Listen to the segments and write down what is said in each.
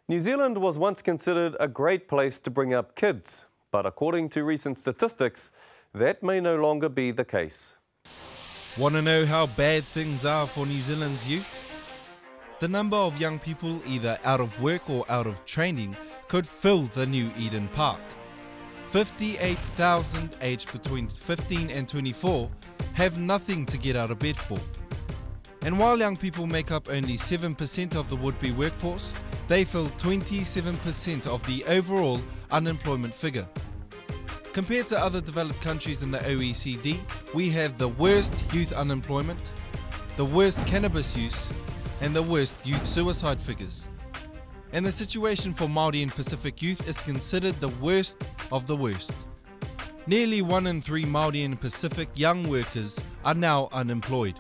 New Zealand was once considered a great place to bring up kids, but according to recent statistics, that may no longer be the case. Want to know how bad things are for New Zealand's youth? The number of young people either out of work or out of training could fill the new Eden Park. 58,000 aged between 15 and 24 have nothing to get out of bed for. And while young people make up only 7% of the would-be workforce, they fill 27% of the overall unemployment figure. Compared to other developed countries in the OECD, we have the worst youth unemployment, the worst cannabis use, and the worst youth suicide figures. And the situation for Maori and Pacific youth is considered the worst of the worst. Nearly 1 in 3 Maori and Pacific young workers are now unemployed.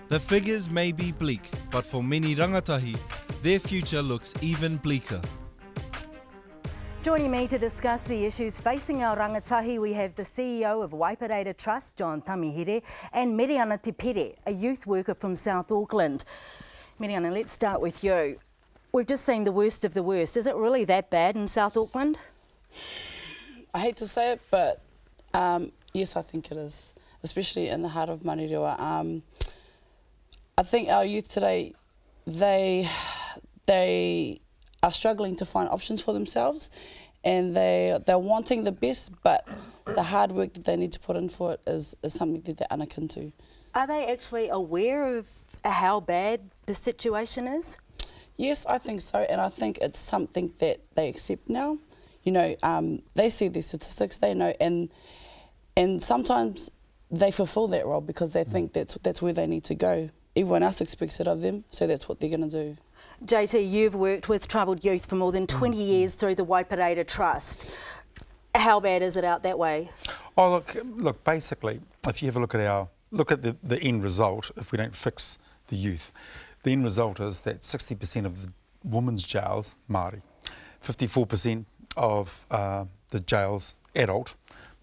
The figures may be bleak, but for many rangatahi, their future looks even bleaker. Joining me to discuss the issues facing our rangatahi, we have the CEO of Waipareira Trust, John Tamihere, and Mereana Te Pere, a youth worker from South Auckland. Mereana, let's start with you. We've just seen the worst of the worst. Is it really that bad in South Auckland? I hate to say it, but yes, I think it is, especially in the heart of Marirua. I think our youth today, they are struggling to find options for themselves, and they're wanting the best, but the hard work that they need to put in for it is something that they're unakin to. Are they actually aware of how bad the situation is? Yes, I think so, and I think it's something that they accept now. You know, they see these statistics, they know, and sometimes they fulfil that role because they think that's where they need to go. Everyone else expects it of them, so that's what they're going to do. JT, you've worked with troubled youth for more than 20 years through the Waipareira Trust. How bad is it out that way? Oh, look. Basically, if you have a look at the end result, if we don't fix the youth, the end result is that 60% of the women's jails, Māori, 54% of the jails, adult,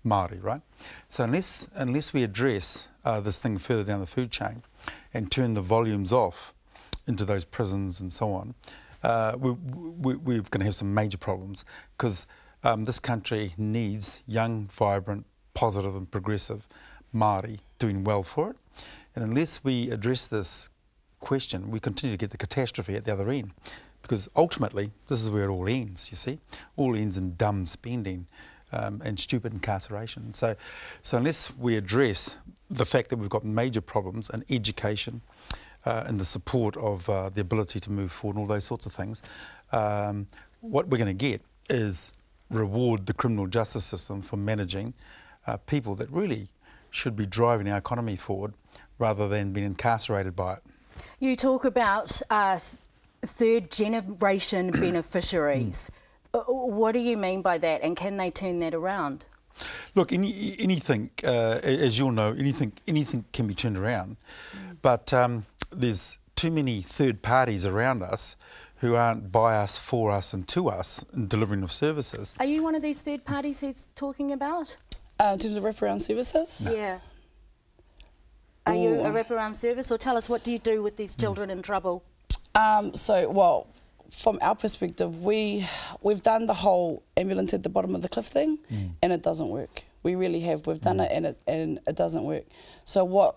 Māori, right? So unless we address this thing further down the food chain and turn the volumes off into those prisons and so on, we're going to have some major problems, because this country needs young, vibrant, positive and progressive Māori doing well for it. And unless we address this question, we continue to get the catastrophe at the other end, because ultimately this is where it all ends, you see. All ends in dumb spending and stupid incarceration. So unless we address the fact that we've got major problems in education, and the support of the ability to move forward and all those sorts of things, what we're going to get is reward the criminal justice system for managing people that really should be driving our economy forward rather than being incarcerated by it. You talk about third generation beneficiaries. What do you mean by that, and can they turn that around? Look, anything, as you'll know, anything can be turned around, but there's too many third parties around us who aren't by us, for us and to us in delivering of services. Are you one of these third parties he's talking about? In terms of wraparound services? No. Yeah. Are you a wraparound service, or tell us, what do you do with these children in trouble? Well, from our perspective, we've done the whole ambulance at the bottom of the cliff thing, and it doesn't work. We really have. We've done it, and it doesn't work. So what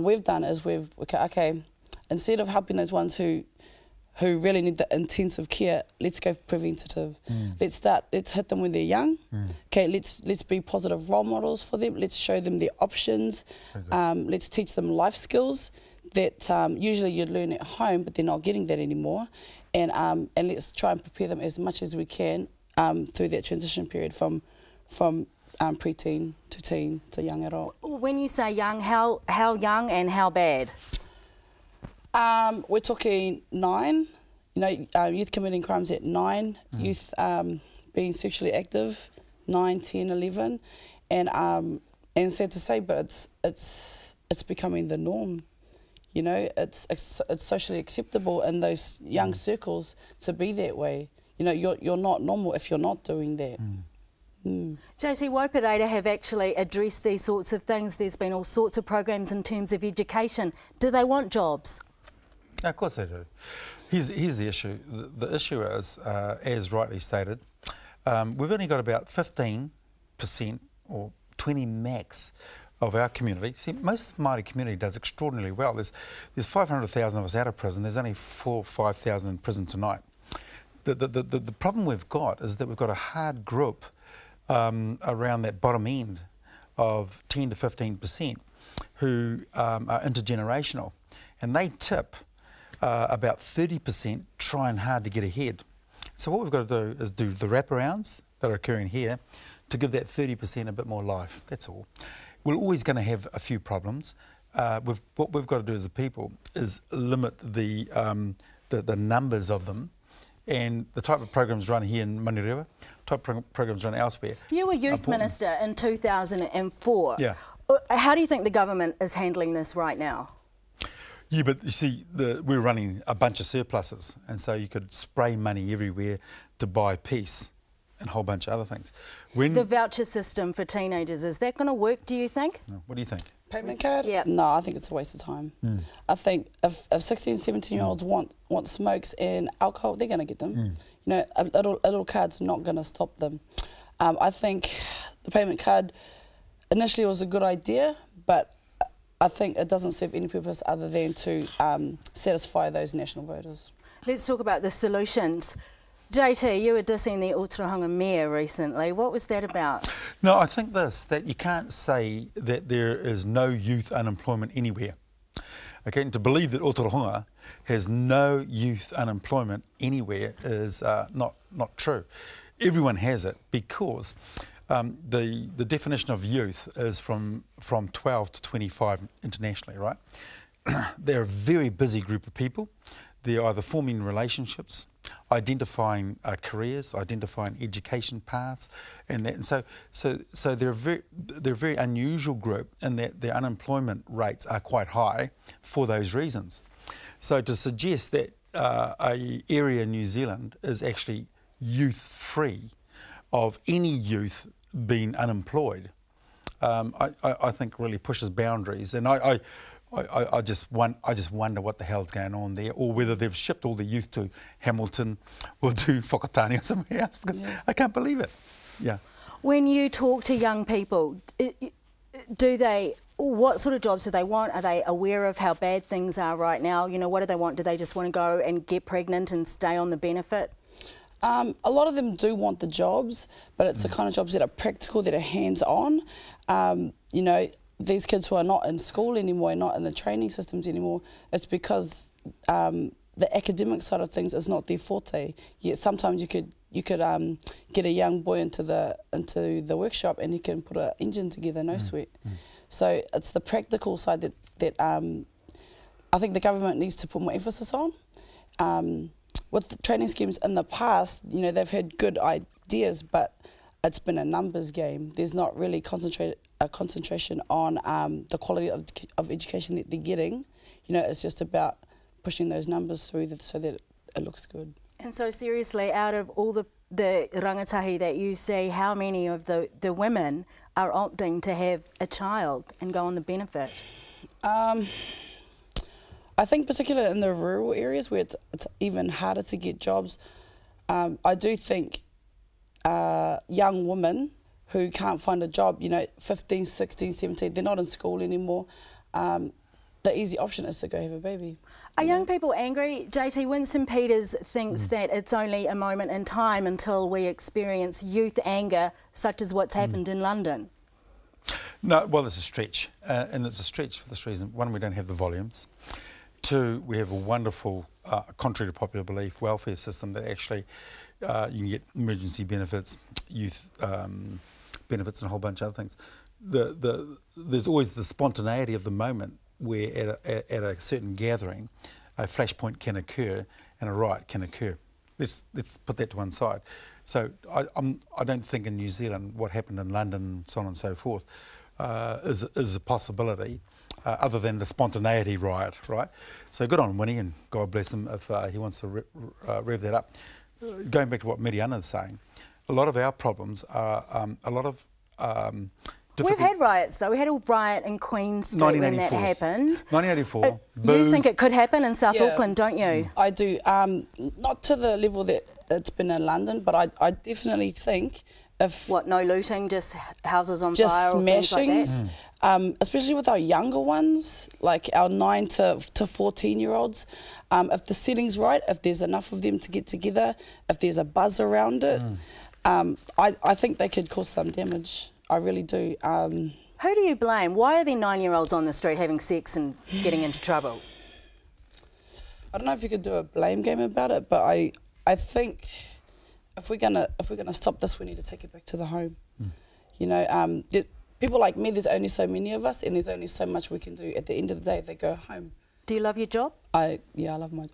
we've done is okay, instead of helping those ones who really need the intensive care, let's go preventative. Let's hit them when they're young. Okay, let's be positive role models for them. Let's show them their options. Let's teach them life skills that usually you'd learn at home, but they're not getting that anymore. And let's try and prepare them as much as we can through that transition period from preteen to teen to young adult. When you say young, how young and how bad? We're talking 9. You know, youth committing crimes at 9. Youth being sexually active, 9, 10, 11, and sad to say, but it's becoming the norm. You know, it's socially acceptable in those young circles to be that way. You know, you're not normal if you're not doing that. JT, Waipareira have actually addressed these sorts of things. There's been all sorts of programs in terms of education. Do they want jobs? Of course they do. Here's the issue. The issue is, as rightly stated, we've only got about 15% or 20 max of our community. See, most of the Māori community does extraordinarily well. There's 500,000 of us out of prison. There's only 4,000 or 5,000 in prison tonight. The problem we've got is that we've got a hard group around that bottom end of 10 to 15% who are intergenerational, and they tip about 30% trying hard to get ahead. So what we've got to do is do the wraparounds that are occurring here to give that 30% a bit more life. That's all. We're always going to have a few problems. What we've got to do as a people is limit the numbers of them, and the type of programs run here in Manurewa, type of programs run elsewhere. You were Youth Minister in 2004. Yeah. How do you think the government is handling this right now? Yeah, but you see, we're running a bunch of surpluses, and so you could spray money everywhere to buy peace and a whole bunch of other things. The voucher system for teenagers, is that going to work, do you think? What do you think? Payment card? Yeah. No, I think it's a waste of time. I think if 16, 17-year-olds want smokes and alcohol, they're going to get them. You know, a little card's not going to stop them. I think the payment card initially was a good idea, but I think it doesn't serve any purpose other than to satisfy those national voters. Let's talk about the solutions. JT, you were dissing the Otorohanga Mayor recently. What was that about? No, I think that you can't say that there is no youth unemployment anywhere. Okay, and to believe that Otorohanga has no youth unemployment anywhere is not true. Everyone has it because the definition of youth is from 12 to 25 internationally, right? They're a very busy group of people. They're either forming relationships, identifying careers, identifying education paths, and so they're a very unusual group in that their unemployment rates are quite high for those reasons. So to suggest that a area in New Zealand is actually youth free of any youth being unemployed, I think really pushes boundaries, and I just wonder what the hell's going on there, or whether they've shipped all the youth to Hamilton or to Whakatane or somewhere else, because I can't believe it. Yeah. When you talk to young people, what sort of jobs do they want? Are they aware of how bad things are right now? You know, what do they want? Do they just want to go and get pregnant and stay on the benefit? A lot of them do want the jobs, but it's the kind of jobs that are practical, that are hands-on. You know, these kids who are not in school anymore, not in the training systems anymore, it's because the academic side of things is not their forte. Yet sometimes you could get a young boy into the workshop and he can put an engine together, no sweat. So it's the practical side that I think the government needs to put more emphasis on. With the training schemes in the past, you know, they've had good ideas, but it's been a numbers game. There's not really a concentration on the quality of education that they're getting. You know, it's just about pushing those numbers through so that it looks good. And so seriously, out of all the rangatahi that you see, how many of the women are opting to have a child and go on the benefit? I think particularly in the rural areas where it's even harder to get jobs, I do think young women who can't find a job, you know, 15, 16, 17, they're not in school anymore, the easy option is to go have a baby. Are young people angry? JT, Winston Peters thinks that it's only a moment in time until we experience youth anger such as what's happened in London. No, well, it's a stretch, and it's a stretch for this reason. One, we don't have the volumes. Two, we have a wonderful, contrary to popular belief, welfare system that actually you can get emergency benefits, youth benefits and a whole bunch of other things. There's always the spontaneity of the moment where at a certain gathering a flashpoint can occur and a riot can occur. Let's put that to one side. So I don't think in New Zealand what happened in London, so on and so forth, is a possibility. Other than the spontaneity riot, right? So good on Winnie, and God bless him if he wants to rev that up. Going back to what Mereana is saying, a lot of our problems are a lot of We've had riots, though. We had a riot in Queen Street when that happened. 1984. You think it could happen in South Auckland, don't you? I do. Not to the level that it's been in London, but I definitely think if... What, no looting, just houses on just fire or smashings, things like that? especially with our younger ones, like our 9 to 14-year-olds, if the setting's right, if there's enough of them to get together, if there's a buzz around it, I think they could cause some damage. I really do. Who do you blame? Why are there 9-year-olds on the street having sex and getting into trouble? I don't know if you could do a blame game about it, but I think if we're gonna stop this, we need to take it back to the home. You know, people like me, there's only so many of us, and there's only so much we can do. At the end of the day, they go home. Do you love your job? I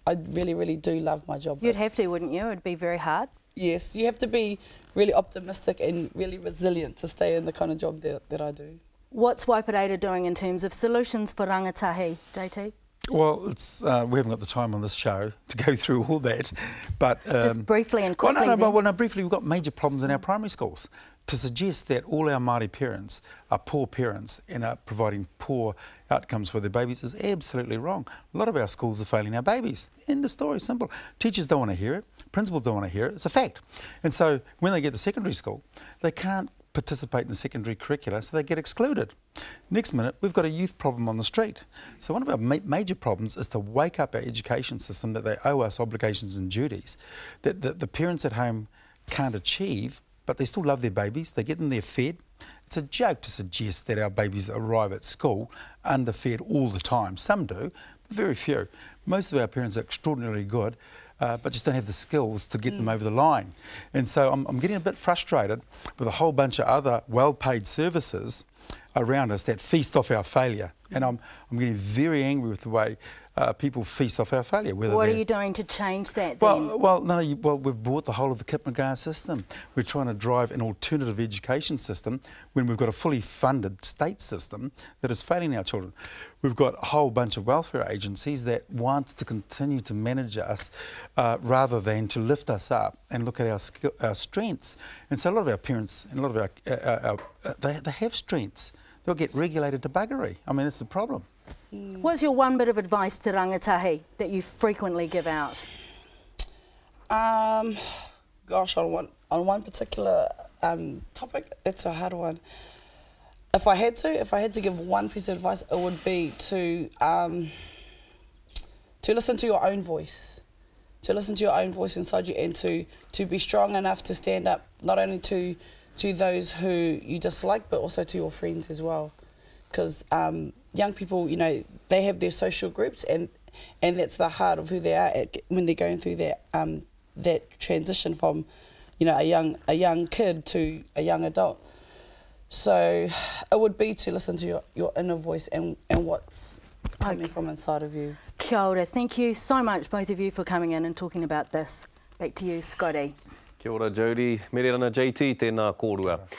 really, really do love my job. You'd have to, wouldn't you? It'd be very hard. Yes, you have to be really optimistic and really resilient to stay in the kind of job that I do. What's Waipareira doing in terms of solutions for rangatahi, JT? Well, it's, we haven't got the time on this show to go through all that, but... just briefly and quickly. No, briefly, we've got major problems in our primary schools. To suggest that all our Māori parents are poor parents and are providing poor outcomes for their babies is absolutely wrong. A lot of our schools are failing our babies. End of story, simple. Teachers don't want to hear it. Principals don't want to hear it. It's a fact. And so when they get to secondary school, they can't participate in the secondary curricula, so they get excluded. Next minute, we've got a youth problem on the street. So one of our major problems is to wake up our education system that they owe us obligations and duties that the parents at home can't achieve, but they still love their babies. They get them there fed. It's a joke to suggest that our babies arrive at school underfed all the time. Some do, but very few. Most of our parents are extraordinarily good, but just don't have the skills to get them over the line. And so I'm getting a bit frustrated with a whole bunch of other well-paid services around us that feast off our failure. And I'm getting very angry with the way people feast off our failure. What are you doing to change that then? Well, we've bought the whole of the Kip McGrath system. We're trying to drive an alternative education system when we've got a fully funded state system that is failing our children. We've got a whole bunch of welfare agencies that want to continue to manage us rather than to lift us up and look at our strengths. And so a lot of our parents and a lot of they have strengths. They'll get regulated to buggery. I mean, that's the problem. What's your one bit of advice to rangatahi that you frequently give out? Gosh, on one particular topic, that's a hard one. If I had to give one piece of advice, it would be to listen to your own voice, inside you, and to be strong enough to stand up not only to those who you dislike, but also to your friends as well. Because young people, you know, they have their social groups, and that's the heart of who they are when they're going through that transition from, you know, a young kid to a young adult. So it would be to listen to your inner voice and what's coming from inside of you. Kia ora. Thank you so much, both of you, for coming in and talking about this. Back to you, Scotty. Kia ora, Jodie. Mereana JT, tēnā kōrua.